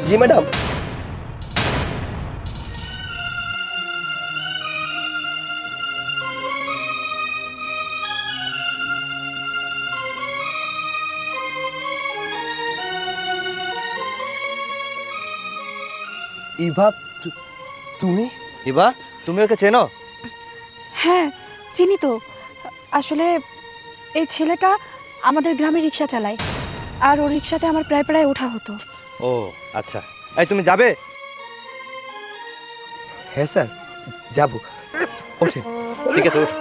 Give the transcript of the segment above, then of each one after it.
জি madam. Eva, তুমি? ইবা, তুমি ওকে চেনো? হ্যাঁ চিনি তো। আসলে এই ছেলেটা আমাদের গ্রামে রিক্সা চালায়, আর ওর রিক্সাতে আমার প্রায় প্রায় ওঠা হতো। ও আচ্ছা, এই তুমি যাবে? হ্যাঁ স্যার, যাবো। ওঠেন। ঠিক আছে, ওঠো।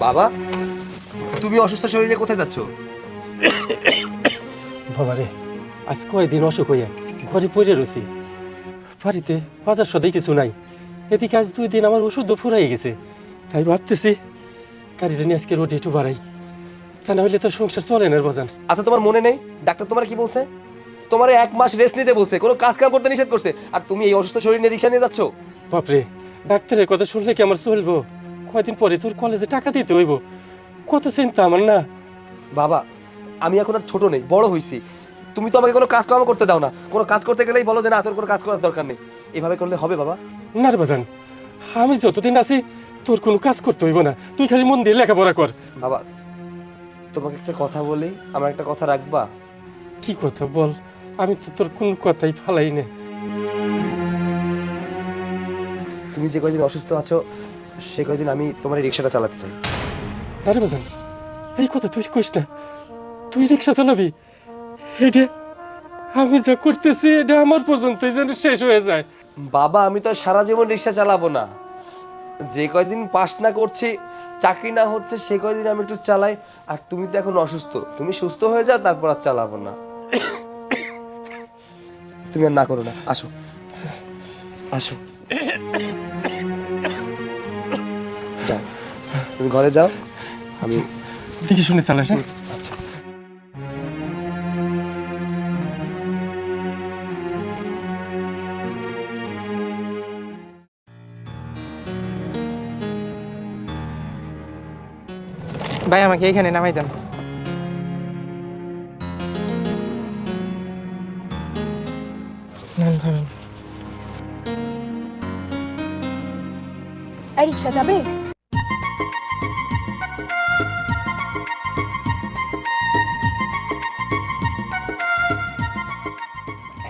বাবা, তুমি অসুস্থ শরীরে কোথায় যাচ্ছ? বাবারে, আজ কয়দিন অসুখ হইয়া ঘরে পড়ে রয়েছি। বাড়িতে বাজার সদাই কিছু নাই। এদিকে আজ 2 দিন আমার ওষুধ ফুরাই গেছে। তাই ভাবতেছি গাড়িটা নিয়ে আজকে রোডে একটু বাড়াই, তা না হইলে তো সংসার চলে না বাজান। আচ্ছা, তোমার মনে নেই ডাক্তার তোমার কি বলছে? তোমার 1 মাস রেস্ট নিতে বলছে, কোনো কাজ কাম করতে নিষেধ করছে, আর তুমি এই অসুস্থ শরীর নিয়ে রিক্সা নিয়ে যাচ্ছ? বাপরে, ডাক্তারের কথা শুনলে কি আমার চলবো? কয়দিন পরে তোর কলেজে টাকা দিতে হইব, কত চিন্তা আমার না। বাবা, আমি এখন আর ছোট নেই, বড় হইছি। তুমি তো আমাকে কোনো কাজ কাম করতে দাও না। কোনো কাজ করতে গেলেই বলো যে না, তোর কোনো কাজ করার দরকার নেই। এভাবে করলে হবে বাবা? না রে বাজান, আমি যতদিন আছি তোর কোনো কাজ করতে হইব না। তুই খালি মন দিয়ে লেখাপড়া কর। বাবা, তোমাকে একটা কথা বলি, আমার একটা কথা রাখবা? কি কথা বল, আমি তো তোর কোন কথাই ফালাই না। তুমি যে কয়দিন অসুস্থ আছো, সে কয়দিন আমি তোমার এই রিক্সাটা চালাতে চাই। আরে বাজান, এই কথা তুই কইস না। তুই রিক্সা চালাবি? এটা আমি যা করতেছি এটা আমার পর্যন্ত যেন শেষ হয়ে যায়। বাবা, আমি তো আর সারা জীবন রিক্সা চালাবো না। যে কয়দিন পাস না করছি, চাকরি না হচ্ছে, সে কয়দিন আমি একটু চালাই। আর তুমি তো এখন অসুস্থ, তুমি সুস্থ হয়ে যাও, তারপর আর চালাবো না। তুমি আর না করো না, আসো আসো, যাও, তুমি ঘরে যাও, আমি দেখি শুনে চালাস না। আচ্ছা। ভাই আমাকে এখানে নামাই দেন। ধরেন। এই রিক্সা যাবে?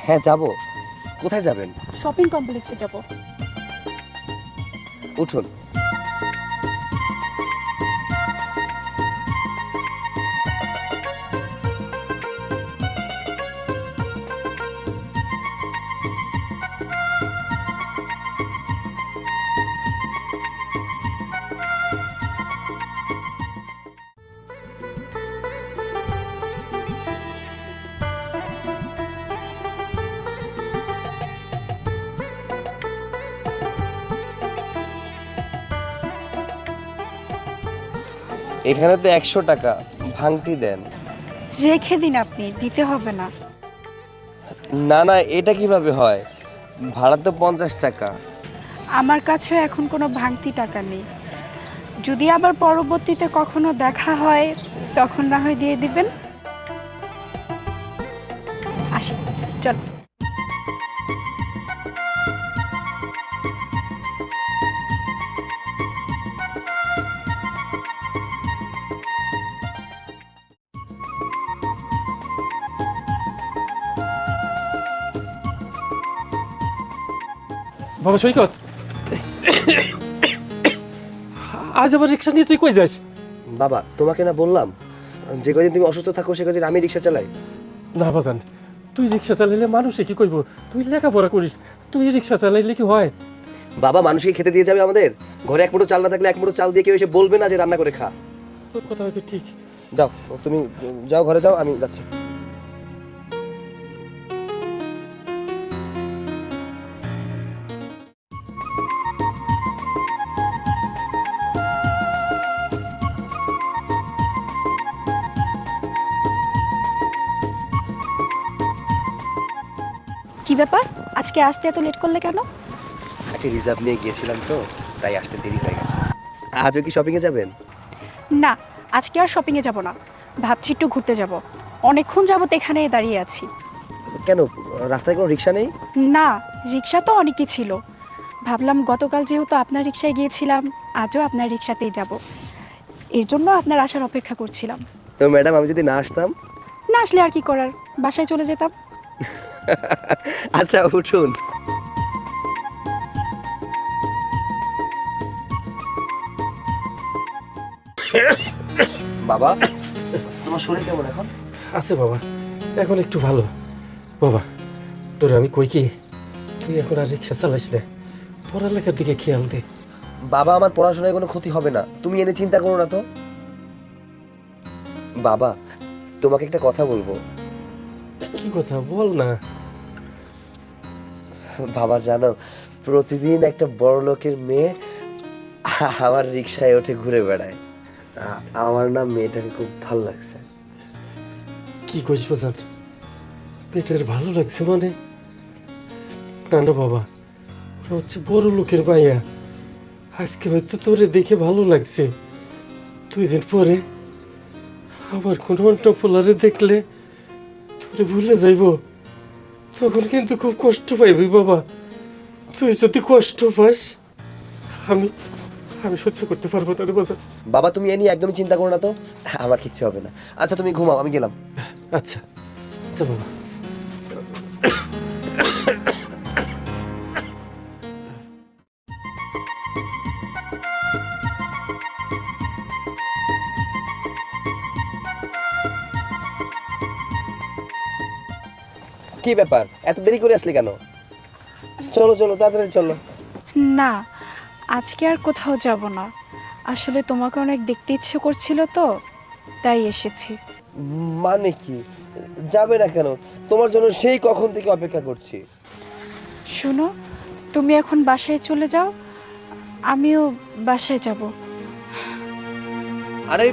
হ্যাঁ যাবো। কোথায় যাবেন? শপিং কমপ্লেক্সে যাব। উঠুন। এখানে তো 100 টাকা, ভাঙতি দেন। রেখে দিন, আপনি দিতে হবে না। না না, এটা কিভাবে হয়? ভাড়া তো 50 টাকা। আমার কাছেও এখন কোনো ভাঙতি টাকা নেই। যদি আবার পরবর্তীতে কখনো দেখা হয় তখন না হয় দিয়ে দিবেন। আসি, চল। বাবা সৈকত, আজ আবার রিক্সা নিয়ে তুই কই যাস? বাবা, তোমাকে না বললাম যে কদিন তুমি অসুস্থ থাকো সে কদিন আমি রিক্সা চালাই। না বাজান, তুই রিক্সা চালাইলে মানুষে কি কইব? তুই লেখাপড়া করিস, তুই রিক্সা চালাইলে কি হয়? বাবা, মানুষকে খেতে দিয়ে যাবে আমাদের? ঘরে 1 মুঠো চাল না থাকলে 1 মুঠো চাল দিয়ে কেউ এসে বলবে না যে রান্না করে খা। তোর কথা হয়তো ঠিক। যাও, তুমি যাও, ঘরে যাও, আমি যাচ্ছি। কি ব্যাপার, আজকে আসতে এত লেট করলে কেন? একটা রিজার্ভ নিয়ে গিয়েছিলাম তো, তাই আসতে দেরি হয়ে গেছে। আজও কি শপিংয়ে যাবেন? না, আজকে আর শপিংয়ে যাব না, ভাবছি একটু ঘুরতে যাব। অনেকক্ষণ যাবত এখানে দাঁড়িয়ে আছি। কেন, রাস্তায় কোনো রিক্সা নেই? না, রিক্সা তো অনেকই ছিল, ভাবলাম গতকাল যেহেতু আপনার রিক্সায় গিয়েছিলাম, আজও আপনার রিক্সাতেই যাব। এর জন্য আপনার আসার অপেক্ষা করছিলাম। তো ম্যাডাম, আমি যদি না আসতাম? না আসলে আর কি করার, বাসায় চলে যেতাম। আচ্ছা, উঠুন। বাবা, তোমার শরীর কেমন এখন? আছে বাবা, এখন একটু ভালো। বাবা, তোরে আমি কই কি, তুই এখন আর রিক্সা চালাইস না, পড়ালেখার দিকে খেয়াল দে। বাবা, আমার পড়াশোনায় কোনো ক্ষতি হবে না, তুমি এনে চিন্তা করো না তো। বাবা, তোমাকে একটা কথা বলবো। কি কথা বল না। বাবা জানো, প্রতিদিন একটা বড় লোকের মেয়ে আমার রিক্সায় ওঠে ঘুরে বেড়ায়। আমার না মেয়েটাকে খুব ভালো লাগছে। কি কইস বাজান, পেটের ভালো লাগছে মানে? না না বাবা, ওরা হচ্ছে বড় লোকের মাইয়া। আজকে হয়তো তোরে দেখে ভালো লাগছে, 2 দিন পরে আবার কোনো অন্য পোলারে দেখলে তোরে ভুলে যাইব, তখন কিন্তু খুব কষ্ট পাইবি বাবা। তুই যদি কষ্ট পাস, আমি আমি সহ্য করতে পারবো না রে বাজান। বাবা, তুমি এ নিয়ে একদমই চিন্তা করো না তো, আমার কিচ্ছু হবে না। আচ্ছা, তুমি ঘুমাও, আমি গেলাম। আচ্ছা আচ্ছা বাবা। কি ব্যাপার, এত দেরি করে আসলে কেন? চলো চলো, তাড়াতাড়ি চলো। না, আজকে আর কোথাও যাব না, আসলে তোমাকে অনেক দেখতে ইচ্ছে করছিল তো, তাই এসেছি। মানে কি, যাবে না কেন? তোমার জন্য সেই কখন থেকে অপেক্ষা করছি। শোনো, তুমি এখন বাসায় চলে যাও, আমিও বাসায় যাব। আরে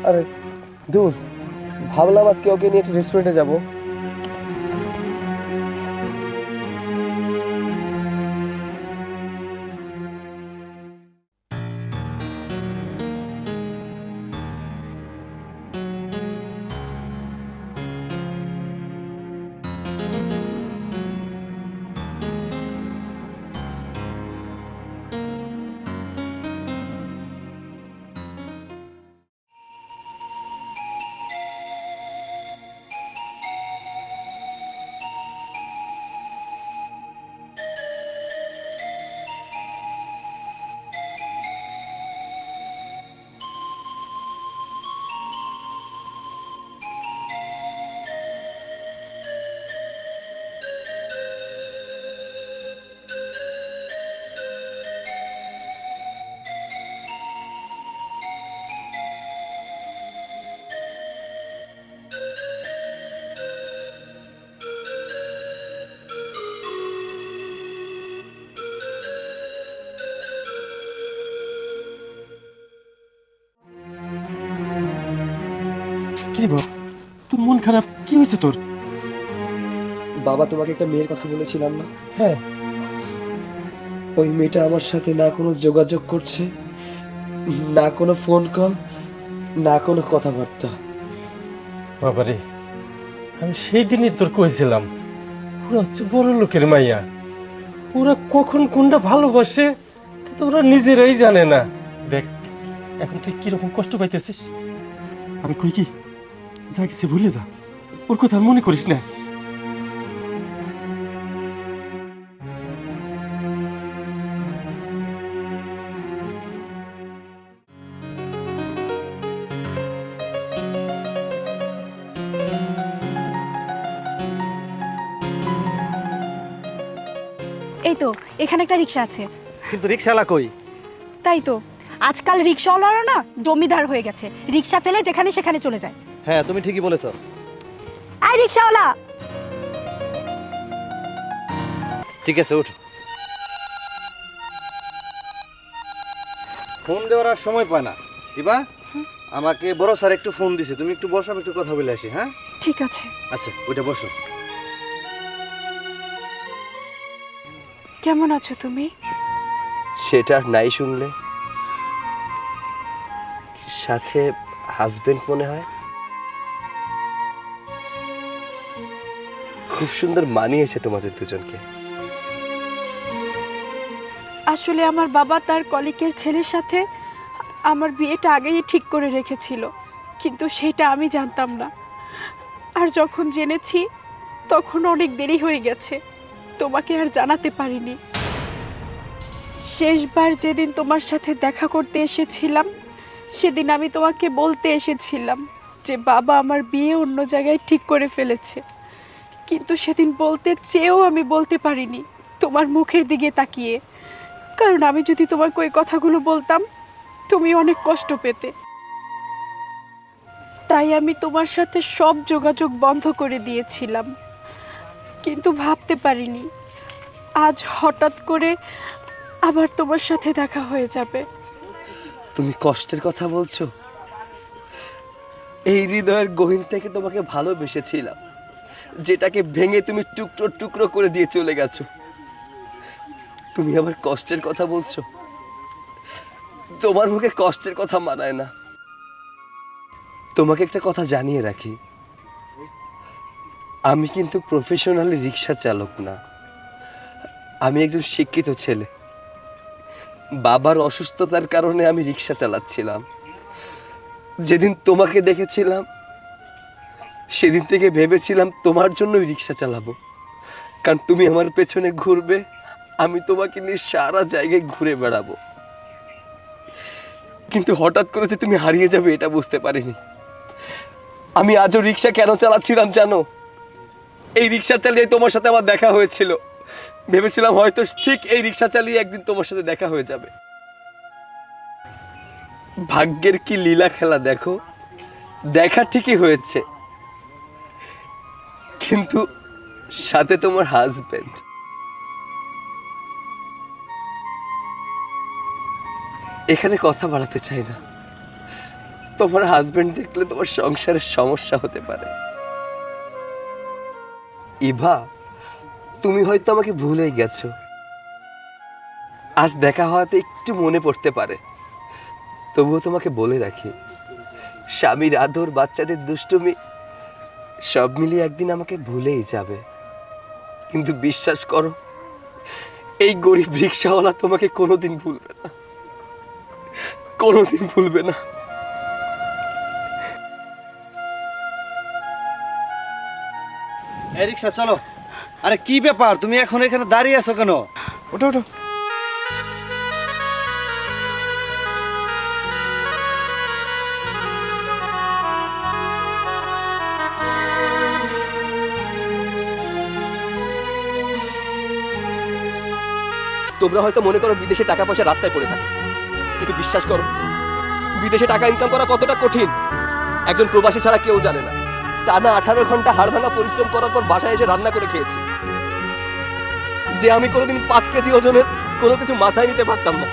আরে দূর, ভাবলাম আজকে ওকে নিয়ে একটু রেস্টুরেন্টে যাবো। কি রে বাবা, তোর মন খারাপ, কি হয়েছে তোর? বাবা, তোমাকে একটা মেয়ের কথা বলেছিলাম না? হ্যাঁ, ওই মেয়েটা আমার সাথে না কোনো যোগাযোগ করছে, না কোনো ফোন কল, না কোনো কথাবার্তা। বাবারে, আমি সেই দিনই তোর কইছিলাম, ওরা হচ্ছে বড় লোকের মাইয়া, ওরা কখন কোনটা ভালোবাসে তা তো ওরা নিজেরাই জানে না। দেখ, এখন তুই কিরকম কষ্ট পাইতেছিস, আমি কই কি, যা গেছে ভুলে যা, ওর কথা আর মনে করিস না। এই তো, এখানে একটা রিক্সা আছে। কিন্তু রিক্সাওয়ালা কই? তাই তো, আজকাল রিক্সাওয়ালারা না জমিদার হয়ে গেছে, রিক্সা ফেলে যেখানে সেখানে চলে যায়। হ্যাঁ, তুমি ঠিকই বলেছো। আই রিক্সাওয়ালা! ঠিক আছে, উঠ। ফোন দেওয়ার আর সময় পায় না দিবা। আমাকে বড় স্যার একটু ফোন দিছে, তুমি একটু বসো, আমি একটু কথা বলে আসি। হ্যাঁ ঠিক আছে। আচ্ছা, ওইটা বসো। কেমন আছো তুমি? সেটা আর নাই শুনলে, সাথে হাজবেন্ড মনে হয়। খুব সুন্দর মানিয়েছে তোমাদের দুজনকে। আসলে আমার বাবা তার কলিগের ছেলের সাথে আমার বিয়েটা আগেই ঠিক করে রেখেছিল, কিন্তু সেটা আমি জানতাম না। আর যখন জেনেছি তখন অনেক দেরি হয়ে গেছে, তোমাকে আর জানাতে পারিনি। শেষবার যেদিন তোমার সাথে দেখা করতে এসেছিলাম সেদিন আমি তোমাকে বলতে এসেছিলাম যে বাবা আমার বিয়ে অন্য জায়গায় ঠিক করে ফেলেছে, কিন্তু সেদিন বলতে চেয়েও আমি বলতে পারিনি তোমার মুখের দিকে তাকিয়ে, কারণ আমি যদি তোমাকে ওই কথাগুলো বলতাম তুমি অনেক কষ্ট পেতে। তাই আমি তোমার সাথে সব যোগাযোগ বন্ধ করে দিয়েছিলাম, কিন্তু ভাবতে পারিনি আজ হঠাৎ করে আবার তোমার সাথে দেখা হয়ে যাবে। তুমি কষ্টের কথা বলছো? এই হৃদয়ের গহীন থেকে তোমাকে ভালোবেসেছিলাম, যেটাকে ভেঙে তুমি টুকরো টুকরো করে দিয়ে চলে গেছো। তুমি আবার কষ্টের কথা বলছো? তোমার মুখে কষ্টের কথা মানায় না। তোমাকে একটা কথা জানিয়ে রাখি, আমি কিন্তু প্রফেশনালি রিক্সা চালক না, আমি একজন শিক্ষিত ছেলে। বাবার অসুস্থতার কারণে আমি রিক্সা চালাচ্ছিলাম। যেদিন তোমাকে দেখেছিলাম সেদিন থেকে ভেবেছিলাম তোমার জন্যই রিক্সা চালাবো, কারণ তুমি আমার পেছনে ঘুরবে, আমি তোমাকে নিয়ে সারা জায়গায় ঘুরে বেড়াবো। কিন্তু হঠাৎ করে যে তুমি হারিয়ে যাবে এটা বুঝতে পারিনি। আমি আজও রিক্সা কেন চালাচ্ছিলাম জানো? এই রিক্সা চালিয়ে তোমার সাথে আমার দেখা হয়েছিল, ভেবেছিলাম হয়তো ঠিক এই রিক্সা চালিয়ে একদিন তোমার সাথে দেখা হয়ে যাবে। ভাগ্যের কি লীলা খেলা দেখো, দেখা ঠিকই হয়েছে, কিন্তু সাথে তোমার হাজবেন্ড। এখানে কথা বাড়াতে চাই না, তোমার হাজবেন্ড দেখলে তোমার সংসারের সমস্যা হতে পারে। ইভা, তুমি হয়তো আমাকে ভুলেই গেছো, আজ দেখা হওয়াতে একটু মনে পড়তে পারে। তবুও তোমাকে বলে রাখি, স্বামীর আদর, বাচ্চাদের দুষ্টুমি সব মিলিয়ে একদিন আমাকে ভুলেই যাবে। কিন্তু বিশ্বাস করো, এই গরিব রিক্সাওয়ালা তোমাকে কোনোদিন ভুলবে না, কোনোদিন ভুলবে না। এই রিক্সা চলো। আরে কি ব্যাপার, তুমি এখন এখানে দাঁড়িয়ে আছো কেন? ওঠো ওঠো। তোমরা হয়তো মনে করো বিদেশে টাকা পয়সা রাস্তায় পড়ে থাকে, কিন্তু বিশ্বাস করো বিদেশে টাকা ইনকাম করা কতটা কঠিন একজন প্রবাসী ছাড়া কেউ জানে না। টানা 18 ঘন্টা হাড় ভাঙা পরিশ্রম করার পর বাসায় এসে রান্না করে খেয়েছি, যে আমি কোনোদিন 5 কেজি ওজনের কোনো কিছু মাথায় নিতে পারতাম না,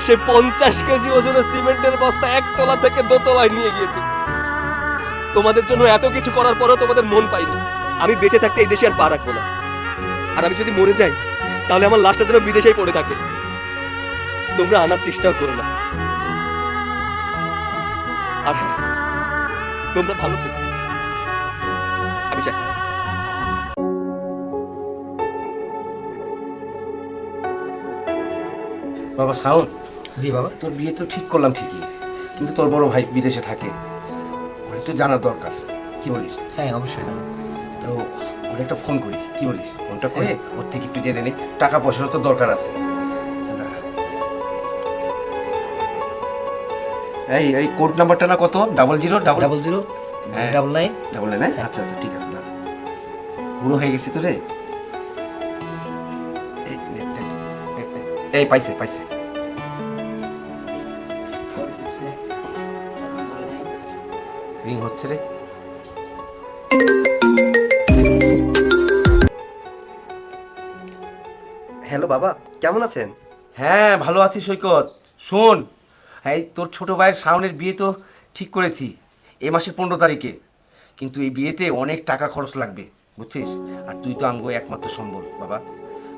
সে 50 কেজি ওজনের সিমেন্টের বস্তা একতলা থেকে দোতলায় নিয়ে গিয়েছি। তোমাদের জন্য এত কিছু করার পরও তোমাদের মন পাইনি। আমি বেঁচে থাকতে এই দেশে আর পা রাখবো না, আর আমি যদি মরে যাই তাহলে আমার লাশটা যেন বিদেশেই পড়ে থাকে। তোমরা আনার চেষ্টাও করো না। আর হ্যাঁ, তোমরা ভালো থেকো, আমি চাই। বাবা সাউন্ড, জি বাবা। তোর বিয়ে তো ঠিক করলাম ঠিকই, কিন্তু তোর বড় ভাই বিদেশে থাকে, ওর একটু জানার দরকার, কি বলিস? হ্যাঁ অবশ্যই। তো ওর একটা ফোন করি, কি বলিস? ফোনটা করে ওর থেকে একটু জেনে নে, টাকা পয়সারও তো দরকার আছে। এই কোড নাম্বারটা না কত? 00 00 হ্যাঁ। 99 99। আচ্ছা আচ্ছা ঠিক আছে, না পুরো হয়ে গেছি তো রে। এই পাইছে পাইছে। রিং হচ্ছে রে। হ্যালো বাবা, কেমন আছেন? হ্যাঁ ভালো আছি সৈকত। শোন, এই তোর ছোট ভাইয়ের শাওনের বিয়ে তো ঠিক করেছি এ মাসের 15 তারিখে, কিন্তু এই বিয়েতে অনেক টাকা খরচ লাগবে বুঝছিস, আর তুই তো আমগো একমাত্র সম্বল বাবা।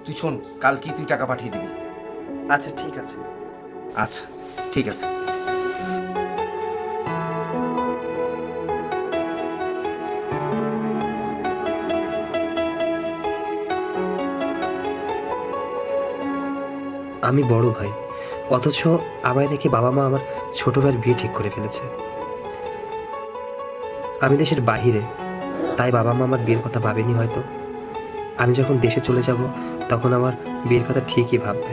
তুই শোন, কাল কি তুই টাকা পাঠিয়ে দিবি। আচ্ছা ঠিক আছে। আচ্ছা ঠিক আছে। আমি বড় ভাই, অথচ আমায় রেখে বাবা মা আমার ছোট ভাইয়ের বিয়ে ঠিক করে ফেলেছে। আমি দেশের বাহিরে, তাই বাবা মা আমার বিয়ের কথা ভাবেনি হয়তো। আমি যখন দেশে চলে যাব তখন আমার বিয়ের কথা ঠিকই ভাববে।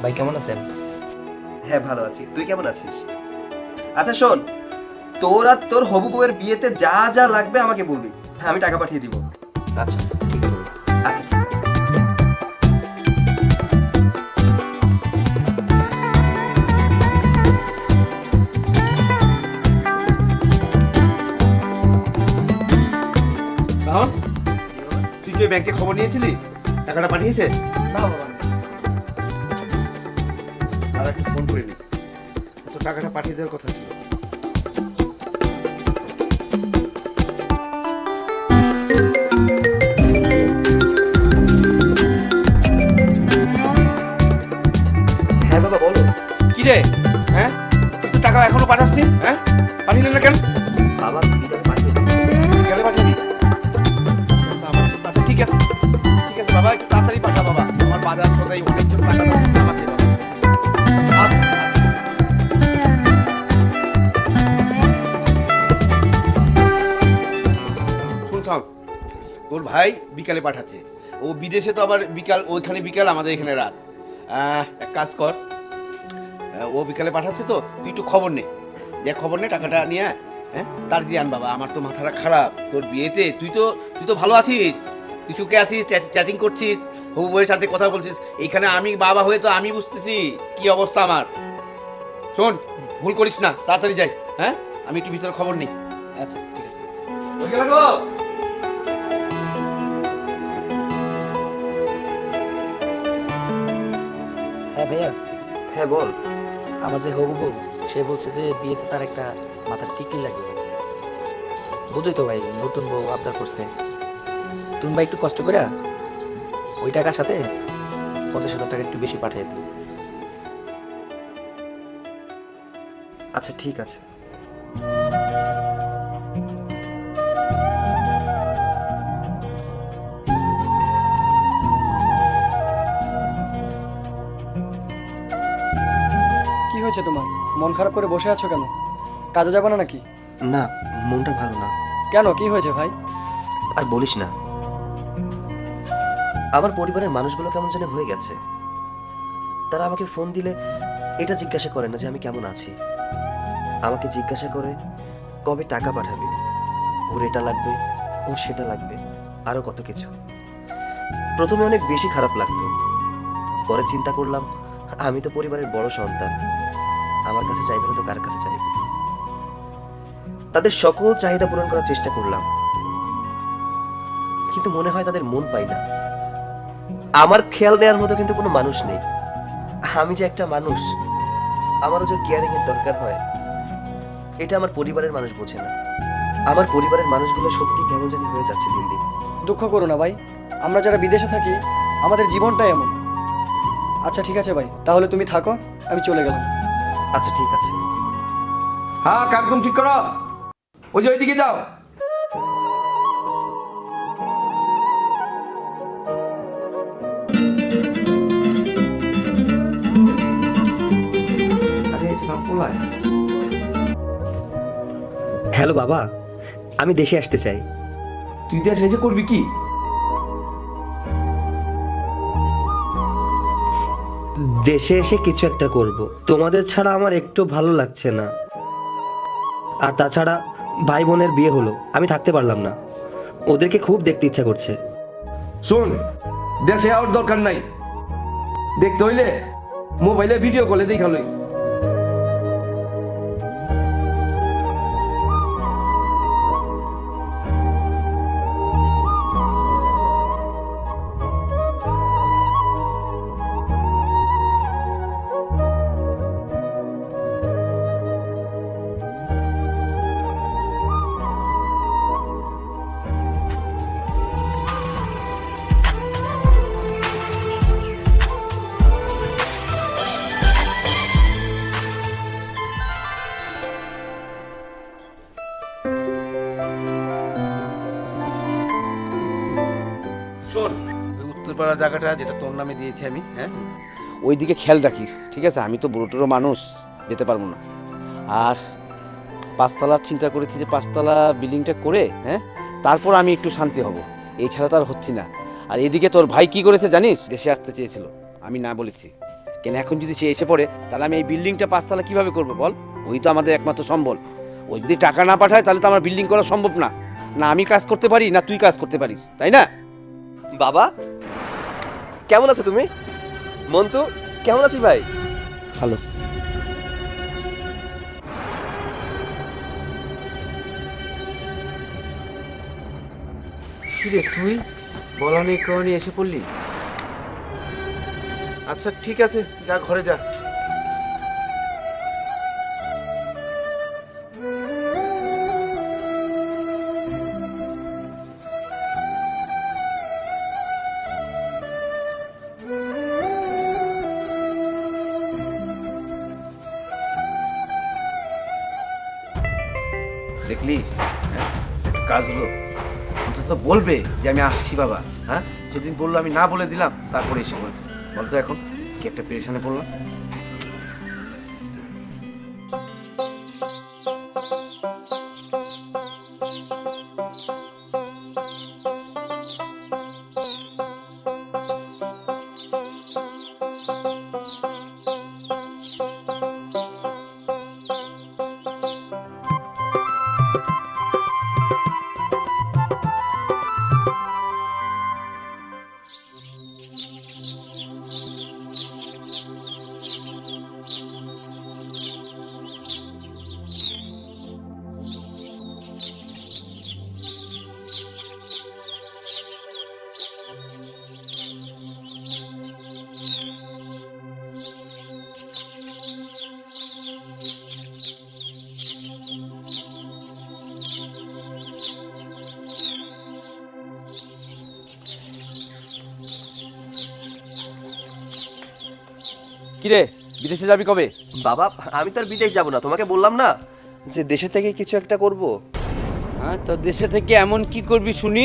ভাই কেমন আছেন? হ্যাঁ ভালো আছি, তুই কেমন আছিস? আচ্ছা শোন, তোর আর তোর হবু বউয়ের বিয়েতে যা যা লাগবে আমাকে বলবি, আমি টাকা পাঠিয়ে দিব। আচ্ছা ঠিক আছে। আচ্ছা ঠিক আছে। রাহুল, তুই কি ওই ব্যাংকে খবর নিয়েছিলি? টাকাটা পাঠিয়েছে? না বাবা, আর একটু ফোন করে নি, তো টাকাটা পাঠিয়ে দেওয়ার কথা ছিল। হ্যাঁ বাবা বলো। কি রে, হ্যাঁ তুই তো টাকা এখনো পাঠাসনি, হ্যাঁ পাঠিয়ে না কেন? বাবা বিকালে পাঠিয়ে দেবো। বিকালে পাঠাবি? আচ্ছা ঠিক আছে, ঠিক আছে বাবা, একটু তাড়াতাড়ি পাঠা বাবা, আমার বাজার সদাই অনেকজন টাকা আমাকে বাবা। আচ্ছা আচ্ছা। শুনছাম, তোর ভাই বিকালে পাঠাচ্ছে। ও বিদেশে তো আবার বিকাল, ওইখানে বিকাল, আমাদের এখানে রাত। এক কাজ কর, ও বিকালে পাঠাচ্ছে তো তুই একটু খবর নে, যে খবর নে, টাকাটা নিয়ে হ্যাঁ তার দিয়ে আন বাবা। আমার তো মাথাটা খারাপ, তোর বিয়েতে তুই তো ভালো আছিস, তুই সুখে আছিস, চ্যাটিং করছিস, হবু বউয়ের সাথে কথা বলছিস, এইখানে আমি বাবা হয়ে তো আমি বুঝতেছি কি অবস্থা আমার। শোন, ভুল করিস না, তাড়াতাড়ি যাই, হ্যাঁ আমি একটু ভিতরে খবর নেই। আচ্ছা ঠিক আছে। ওই গেল গো। হ্যাঁ ভাইয়া, হ্যাঁ বল। আমার যে হবু বউ, সে বলছে যে বিয়েতে তার একটা মাথার টিকলি লাগবে। বুঝোই তো ভাই, নতুন বউ আবদার করছে। তুমি ভাই একটু কষ্ট করে ওই টাকার সাথে 50,000 টাকা একটু বেশি পাঠিয়ে দিই। আচ্ছা ঠিক আছে। কি হয়েছে তোমার? মন খারাপ করে বসে আছো কেন? কাজে যাবে না নাকি? না, মনটা ভালো না। কেন, কি হয়েছে ভাই? আর বলিস না, আমার পরিবারের মানুষগুলো কেমন যেন হয়ে গেছে। তারা আমাকে ফোন দিলে এটা জিজ্ঞাসা করে না যে আমি কেমন আছি, আমাকে জিজ্ঞাসা করে কবে টাকা পাঠাবি, ওর এটা লাগবে, ওর সেটা লাগবে, আরো কত কিছু। প্রথমে অনেক বেশি খারাপ লাগতো, পরে চিন্তা করলাম আমি তো পরিবারের বড় সন্তান, আমার কাছে চাইবে না তো কার কাছে চাইবে। তাদের সকল চাহিদা পূরণ করার চেষ্টা করলাম, কিন্তু মনে হয় তাদের মন পাই না। আমার খেয়াল নেওয়ার মতো কিন্তু কোনো মানুষ নেই। আমি যে একটা মানুষ, আমারও যে কেয়ারিং এর দরকার হয়, এটা আমার পরিবারের মানুষ বোঝে না। আমার পরিবারের মানুষগুলো সত্যি কেমন জানি হয়ে যাচ্ছে দিন দিন। দুঃখ করো না ভাই, আমরা যারা বিদেশে থাকি আমাদের জীবনটাই এমন। আচ্ছা ঠিক আছে ভাই, তাহলে তুমি থাকো, আমি চলে গেলাম। আচ্ছা ঠিক আছে। হ্যাঁ একদম ঠিক করো, ওই যে ওইদিকে যাও। হ্যালো বাবা, আমি দেশে আসতে চাই। তুই দেশে এসে করবি কি? দেশে এসে কিছু একটা করব। তোমাদের ছাড়া আমার একটু ভালো লাগছে না। আর তাছাড়া ভাই বোনের বিয়ে হলো, আমি থাকতে পারলাম না। ওদেরকে খুব দেখতে ইচ্ছা করছে। শোন, দেশে যাওয়ার দরকার নাই, দেখতে হইলে মোবাইলে ভিডিও কলে দেখা লইস। শোন, ওই উত্তরপাড়া জায়গাটা যেটা তোর নামে দিয়েছি আমি, হ্যাঁ, ওই দিকে খেয়াল রাখিস, ঠিক আছে? আমি তো বুড়োটোরও মানুষ, যেতে পারবো না। আর পাঁচতলার চিন্তা করেছি যে পাঁচতলা বিল্ডিংটা করে, হ্যাঁ, তারপর আমি একটু শান্তি হব। এছাড়া তো আর হচ্ছি না। আর এদিকে তোর ভাই কি করেছে জানিস? দেশে আসতে চেয়েছিল, আমি না বলেছি। কেন এখন যদি সে এসে পড়ে, তাহলে আমি এই বিল্ডিংটা পাঁচতলা কিভাবে করবো বল? ওই তো আমাদের একমাত্র সম্বল। ওই যদি টাকা না পাঠায় তাহলে তো আমার বিল্ডিং করা সম্ভব না। না আমি কাজ করতে পারি, না তুই কাজ করতে পারিস, তাই না? বাবা কেমন আছো তুমি? মন্তু কেমন আছিস ভাই? ভালো। কিরে তুই বলা নেই কারণে এসে পড়লি? আচ্ছা ঠিক আছে, যা ঘরে যা। দেখলি, হ্যাঁ, একটু কাজ হলো। অন্তত বলবে যে আমি আসছি বাবা। হ্যাঁ, সেদিন বললো, আমি না বলে দিলাম, তারপরে এসে বলেছে। বলতো এখন কি একটা পেরেশানে পড়লাম। কিরে, বিদেশে যাবি কবে? বাবা আমি তো আর বিদেশ যাব না, তোমাকে বললাম না যে দেশে থেকে কিছু একটা করব। হ্যাঁ, তো দেশে থেকে এমন কি করবি শুনি?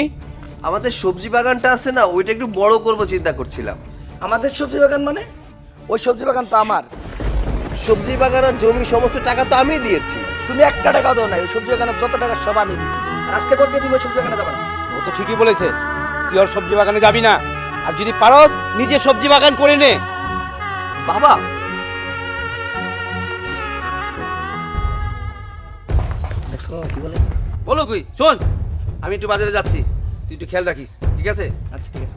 আমাদের সবজি বাগানটা আছে না, ওইটা একটু বড় করব চিন্তা করছিলাম। আমাদের সবজি বাগান মানে? ওই সবজি বাগান তো আমার। সবজি বাগান আর জমি সমস্ত টাকা তো আমিই দিয়েছি। তুমি একটা টাকাও দাও না, ওই সবজি বাগানের যত টাকা সব আমি দিছি। আর আজকে পর থেকে তুমি ওই সবজি বাগানে যাবে না। ও তো ঠিকই বলেছে, তুই আর সবজি বাগানে যাবি না। আর যদি পারো নিজে সবজি বাগান করে নে। বাবা দেখছো বাবা কি বলে? বলো কই, শোন, আমি একটু বাজারে যাচ্ছি, তুই একটু খেয়াল রাখিস, ঠিক আছে? আচ্ছা ঠিক আছে।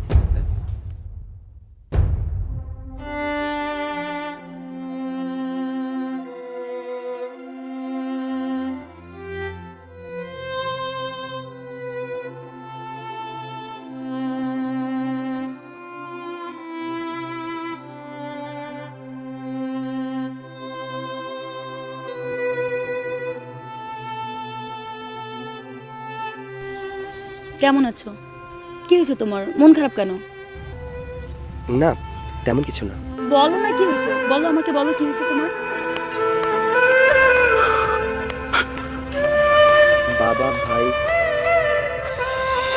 কেমন আছো? কি হয়েছে তোমার? মন খারাপ কেন? না তেমন কিছু না। বলো না কি হয়েছে, বলো আমাকে, বলো কি হয়েছে তোমার? বাবা ভাই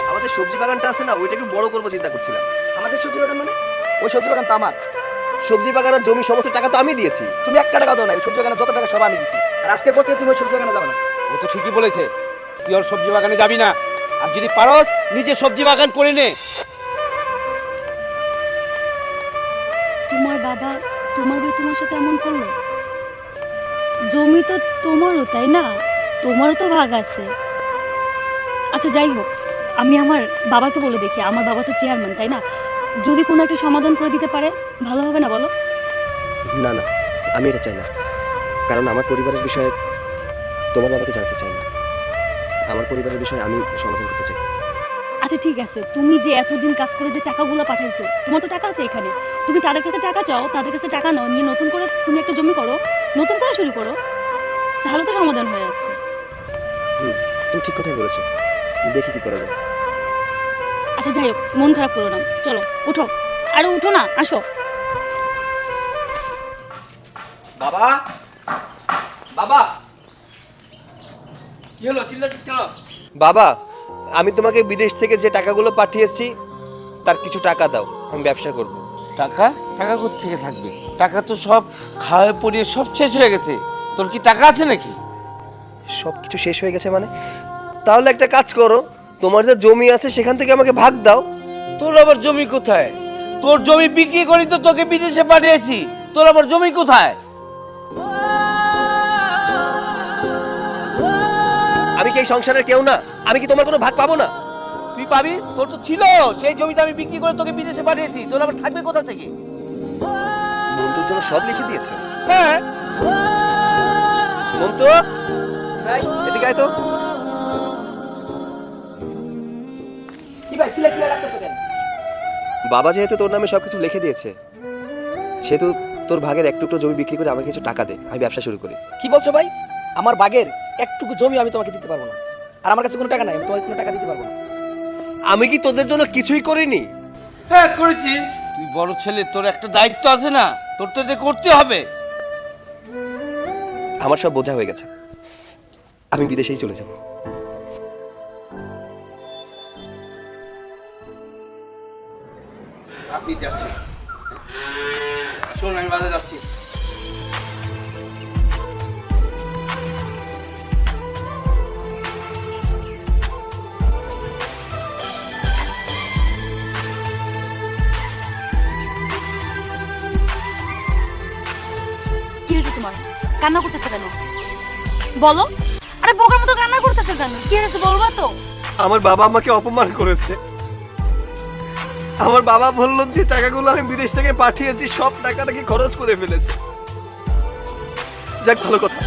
আমাদের সবজি বাগানটা আছে না, ওইটা একটু বড় করব চিন্তা করছিলাম। আমাদের সবজি বাগান মানে? ওই সবজি বাগান তো আমার। সবজি বাগান আর জমি সমস্ত টাকা তো আমি দিয়েছি। তুমি একটা টাকাও দাও না, ওই সবজি বাগানের যত টাকা সব আমি দিছি। আর আজকে পর থেকে তুমি ওই সবজি বাগানে যাবে না। ও তো ঠিকই বলেছে, তুই আর সবজি বাগানে যাবি না। আর যদি পারো নিজে সবজি বাগান করে নে। তোমার বাবা, তোমার ভাই তোমার সাথে এমন করলো? জমি তো তোমারও, তাই না? তোমারও তো ভাগ আছে। আচ্ছা যাই হোক, আমি আমার বাবাকে বলে দেখি। আমার বাবা তো চেয়ারম্যান, তাই না? যদি কোনো একটা সমাধান করে দিতে পারে ভালো হবে না বলো? না না, আমি এটা চাই না, কারণ আমার পরিবারের বিষয়ে তোমার বাবাকে জানতে চাই না। আমার পরিবারের বিষয়ে আমি সমাধান করতে চাই। আচ্ছা ঠিক আছে, তুমি যে এতদিন কাজ করে যে টাকাগুলো পাঠাইছো, তোমার তো টাকা আছে এখানে। তুমি তাদের কাছে টাকা চাও, তাদের কাছে টাকা নাও, নিয়ে নতুন করে তুমি একটা জমি করো, নতুন করে শুরু করো, তাহলে তো সমাধান হয়ে যাচ্ছে। তুমি ঠিক কথাই বলেছো, দেখি কি করা যায়। আচ্ছা যাই হোক, মন খারাপ করো না, চলো উঠো, আরে উঠো না, আসো। বাবা, বাবা, কি হলো, চিল্লাচ্ছিস কেন? বাবা আমি তোমাকে বিদেশ থেকে যে টাকাগুলো পাঠিয়েছি তার কিছু টাকা দাও, আমি ব্যবসা করব। টাকা টাকা কোত্থেকে থাকবে? টাকা তো সব খাওয়া পরিয়ে সব শেষ হয়ে গেছে। তোর কি টাকা আছে নাকি? সব কিছু শেষ হয়ে গেছে মানে? তাহলে একটা কাজ করো, তোমার যে জমি আছে সেখান থেকে আমাকে ভাগ দাও। তোর আবার জমি কোথায়? তোর জমি বিক্রি করি তো তোকে বিদেশে পাঠিয়েছি, তোর আবার জমি কোথায়? আমি কি এই সংসারের কেউ না? আমি কি তোমার কোনো ভাগ পাবো না? তুই পাবি, তোর তো ছিল সেই জমিটা আমি বিক্রি করে তোকে বিদেশে পাঠিয়েছি, তোর আবার থাকবে কোথা থেকে? মন্তুর জন্য সব লিখে দিয়েছে। হ্যাঁ মন্তু, ভাই এদিকে আয় তো। কি ভাই সিলে সিলে রাখতেছো কেন? বাবা যেহেতু তোর নামে সবকিছু লিখে দিয়েছে, সেহেতু তোর ভাগের এক টুকরো জমি বিক্রি করে আমাকে কিছু টাকা দে, আমি ব্যবসা শুরু করি। কি বলছো ভাই? আমার বাগের একটুকু জমি আমি তোমাকে দিতে পারবো না, আর আমার কাছে কোনো টাকা নাই, আমি তোমাকে কোনো টাকা দিতে পারবো না। আমি কি তোদের জন্য কিছুই করিনি? হ্যাঁ করেছিস, তুই বড় ছেলে, তোর একটা দায়িত্ব আছে না, তোর তো এটা করতে হবে। আমার সব বোঝা হয়ে গেছে, আমি বিদেশেই চলে যাব। আপনি যাচ্ছি, শোন আমি বাজারে যাচ্ছি। কি হয়েছে তোমার? কান্না করতেছো কেন? বলো। আরে বোকার মতো কান্না করতেছো কেন? কি হয়েছে বলবা তো? আমার বাবা আমাকে অপমান করেছে। আমার বাবা বলল যে টাকাগুলো আমি বিদেশ থেকে পাঠিয়েছি সব টাকা নাকি খরচ করে ফেলেছে। যাক ভালো কথা,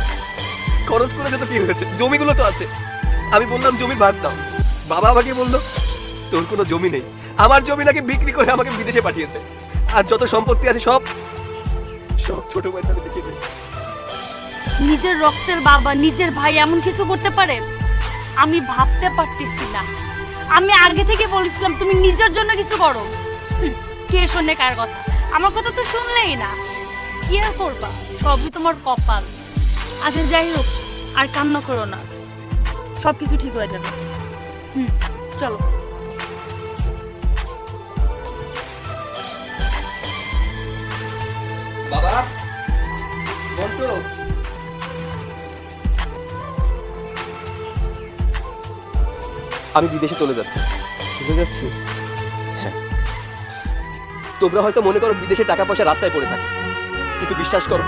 খরচ করেছে তো কি হয়েছে, জমিগুলো তো আছে। আমি বললাম জমি ভাগ দাও, বাবা আমাকে বললো তোর কোনো জমি নেই, আমার জমি নাকি বিক্রি করে আমাকে বিদেশে পাঠিয়েছে, আর যত সম্পত্তি আছে সব সব ছোট ভাইয়ের সাথে বিক্রি করেছে। নিজের রক্তের বাবা, নিজের ভাই এমন কিছু করতে পারে? আমি ভাবতে পারতেছি না। আমি আগে থেকে বলেছিলাম তুমি নিজের জন্য কিছু করো। কে শোনে কার কথা? আমার কথা তো শুনলেই না। কি আর করবা, সবই তোমার কপাল। আচ্ছা যাই হোক, আর কান্না করো না, সব কিছু ঠিক হয়ে যাবে। চলো। বাবা, বলতো আমি বিদেশে চলে যাচ্ছি। চলে যাচ্ছিস? হ্যাঁ। তোমরা হয়তো মনে করো বিদেশে টাকা পয়সা রাস্তায় পড়ে থাকে, কিন্তু বিশ্বাস করো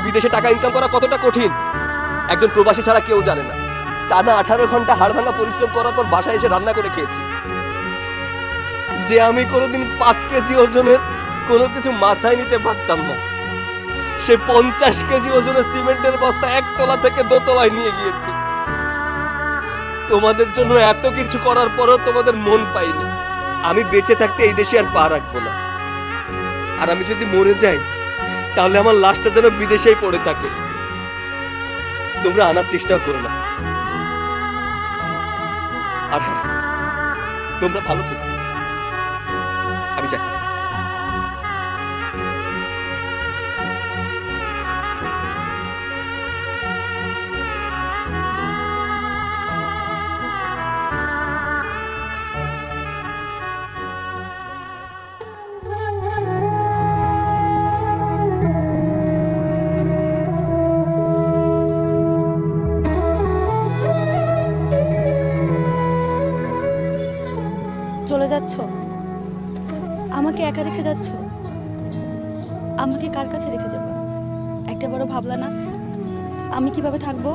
বিদেশে টাকা ইনকাম করা কতটা কঠিন একজন প্রবাসী ছাড়া কেউ জানে না। টানা 18 ঘন্টা হাড়ভাঙা পরিশ্রম করার পর বাসায় এসে রান্না করে খেয়েছি। যে আমি কোনোদিন 5 কেজি ওজনের কোনো কিছু মাথায় নিতে পারতাম না, সে 50 কেজি ওজনের সিমেন্টের বস্তা 1 তলা থেকে 2 তলায় নিয়ে গিয়েছি। তোমাদের জন্য এত কিছু করার পরও তোমাদের মন পাইনি। আমি বেঁচে থাকতে এই দেশে আর পা রাখবো না, আর আমি যদি মরে যাই তাহলে আমার লাশটা যেন বিদেশেই পড়ে থাকে। তোমরা আনার চেষ্টাও করো না। আর হ্যাঁ, তোমরা ভালো থেকো। আমি যাই। চলে যাচ্ছ? আমাকে একা রেখে যাচ্ছ? আমাকে কার কাছে রেখে যাবে? একটা বড় ভাবলা না আমি কিভাবে থাকবো?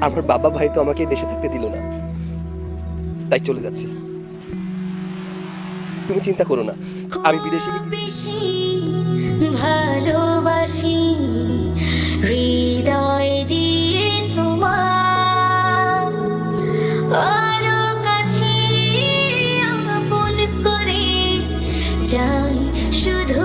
আমার বাবা ভাই তো আমাকে এই দেশে থাকতে দিল না, তাই চলে যাচ্ছি। তুমি চিন্তা করো না, আমি বিদেশে ভালোবাসি হৃদয় দিয়ে তোমার, আরো কাছে আপন করে যাই শুধু